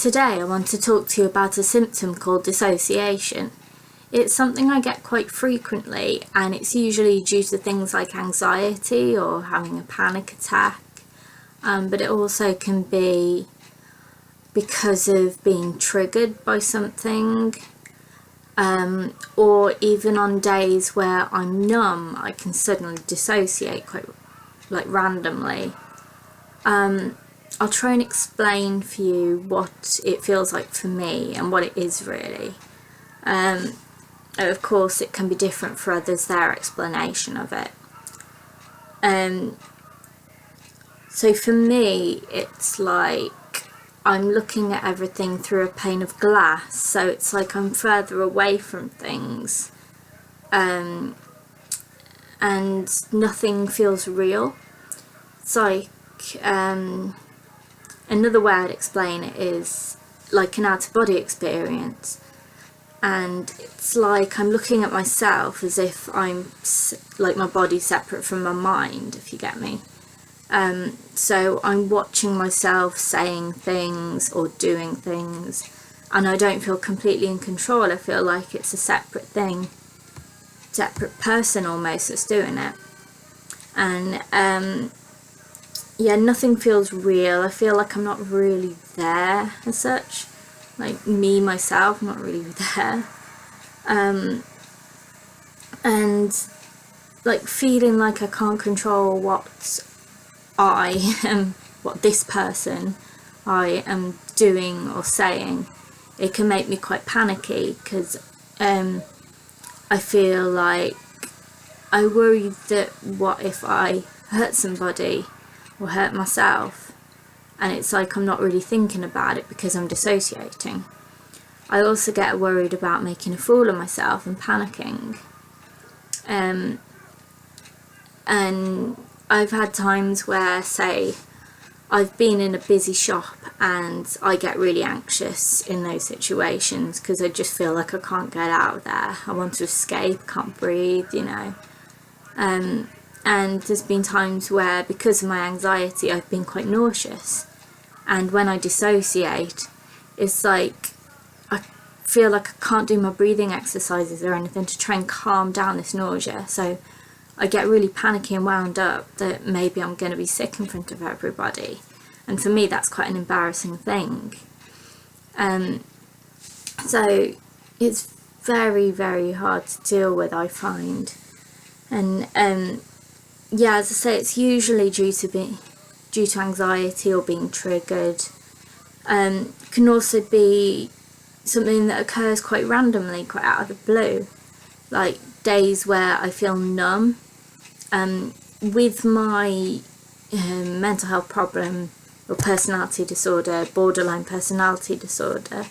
Today I want to talk to you about a symptom called dissociation. It's something I get quite frequently, and it's usually due to things like anxiety or having a panic attack, but it also can be because of being triggered by something, or even on days where I'm numb, I can suddenly dissociate quite randomly. I'll try and explain for you what it feels like for me and what it is really. Of course it can be different for others, their explanation of it. So for me it's like I'm looking at everything through a pane of glass, so it's like I'm further away from things, and nothing feels real. It's like another way I'd explain it is like an out-of-body experience, and it's like I'm looking at myself as if I'm like my body's separate from my mind, if you get me. So I'm watching myself saying things or doing things, and I don't feel completely in control. I feel like it's a separate thing, separate person almost that's doing it. And yeah, nothing feels real. I feel like I'm not really there as such, like me myself, I'm not really there, and like feeling like I can't control what this person I am doing or saying. It can make me quite panicky because I feel like I worry that what if I hurt somebody or hurt myself, and it's like I'm not really thinking about it because I'm dissociating. I also get worried about making a fool of myself and panicking, and I've had times where, say, I've been in a busy shop and I get really anxious in those situations because I just feel like I can't get out of there. I want to escape, can't breathe, you know. And there's been times where, because of my anxiety, I've been quite nauseous. And when I dissociate, it's like I feel like I can't do my breathing exercises or anything to try and calm down this nausea. So I get really panicky and wound up that maybe I'm going to be sick in front of everybody. And for me, that's quite an embarrassing thing. So it's very, very hard to deal with, I find. And yeah, as I say, it's usually due to anxiety or being triggered. It can also be something that occurs quite randomly, quite out of the blue, like days where I feel numb. With my mental health problem or personality disorder, borderline personality disorder,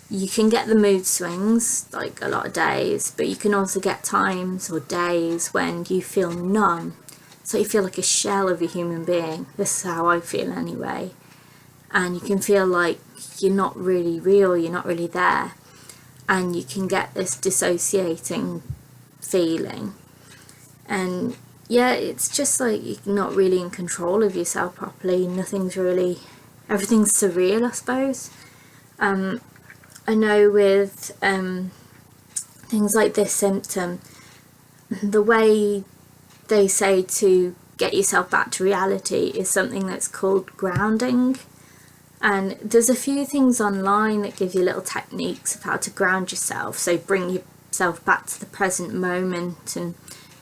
you can get the mood swings like a lot of days, but you can also get times or days when you feel numb. So you feel like a shell of a human being. This is how I feel anyway. And you can feel like you're not really real, you're not really there. And you can get this dissociating feeling. And yeah, it's just like you're not really in control of yourself properly. Everything's surreal, I suppose. I know with things like this symptom, the way they say to get yourself back to reality is something that's called grounding. And there's a few things online that give you little techniques of how to ground yourself. So bring yourself back to the present moment and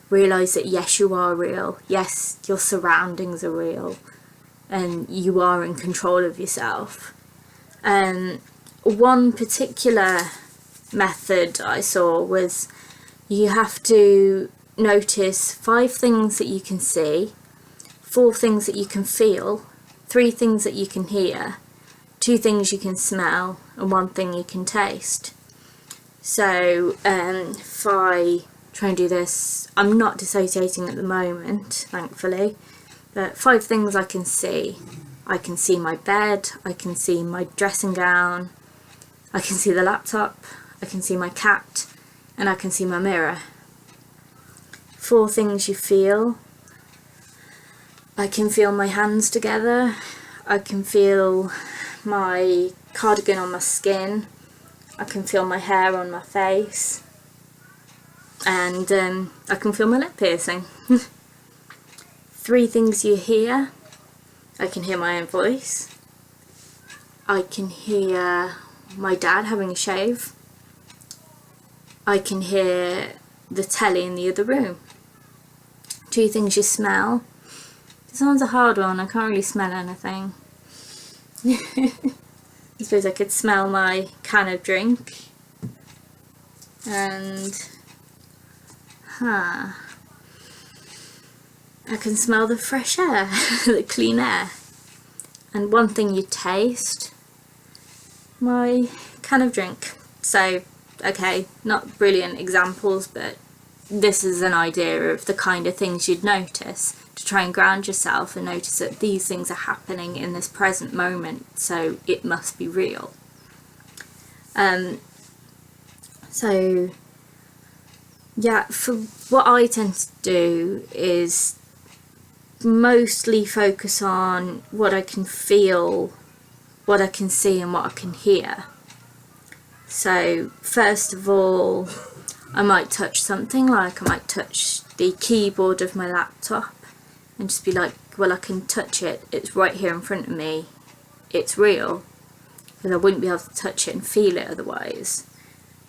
realise that yes, you are real. Yes, your surroundings are real. And you are in control of yourself. One particular method I saw was you have to notice 5 things that you can see, 4 things that you can feel, 3 things that you can hear, 2 things you can smell, and 1 thing you can taste. So if I try and do this, I'm not dissociating at the moment, thankfully, but 5 things I can see. I can see my bed, I can see my dressing gown, I can see the laptop, I can see my cat, and I can see my mirror. 4 things you feel. I can feel my hands together, I can feel my cardigan on my skin. I can feel my hair on my face. And I can feel my lip piercing. 3 things you hear. I can hear my own voice. I can hear my dad having a shave. I can hear the telly in the other room. 2 things you smell. This one's a hard one, I can't really smell anything. I suppose I could smell my can of drink. And I can smell the fresh air, the clean air. And 1 thing you taste, my can of drink. So, okay, not brilliant examples, but this is an idea of the kind of things you'd notice to try and ground yourself and notice that these things are happening in this present moment, so it must be real. So yeah, for what I tend to do is mostly focus on what I can feel, what I can see and what I can hear. So first of all, I might touch something, like I might touch the keyboard of my laptop and just be like, well, I can touch it, it's right here in front of me, it's real, because I wouldn't be able to touch it and feel it otherwise.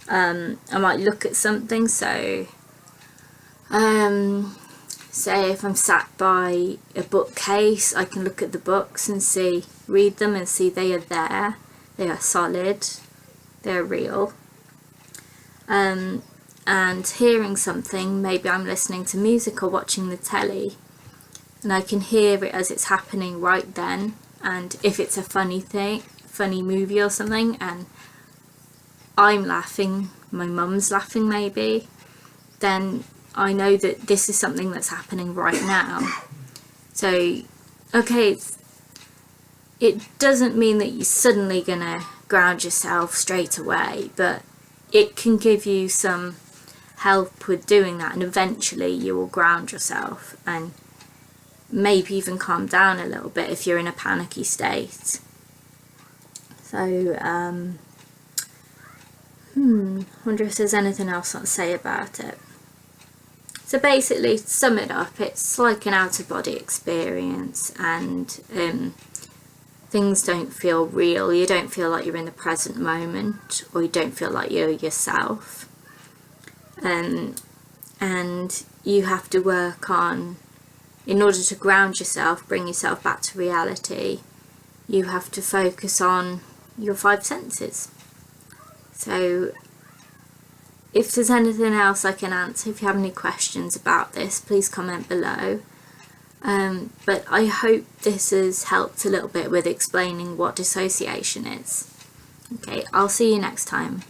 I might look at something, so say if I'm sat by a bookcase, I can look at the books and read them and see they are there, they are solid, they're real. And hearing something, maybe I'm listening to music or watching the telly, and I can hear it as it's happening right then. And if it's a funny movie or something, and I'm laughing, my mum's laughing maybe, then I know that this is something that's happening right now. So, okay, it doesn't mean that you're suddenly gonna ground yourself straight away, but it can give you some help with doing that, and eventually you will ground yourself and maybe even calm down a little bit if you're in a panicky state. So wonder if there's anything else I'll say about it. So basically, to sum it up, it's like an out-of-body experience, and things don't feel real. You don't feel like you're in the present moment, or you don't feel like you're yourself. And you have to work on, in order to ground yourself, bring yourself back to reality, you have to focus on your 5 senses. So if there's anything else I can answer, if you have any questions about this, please comment below. But I hope this has helped a little bit with explaining what dissociation is. Okay, I'll see you next time.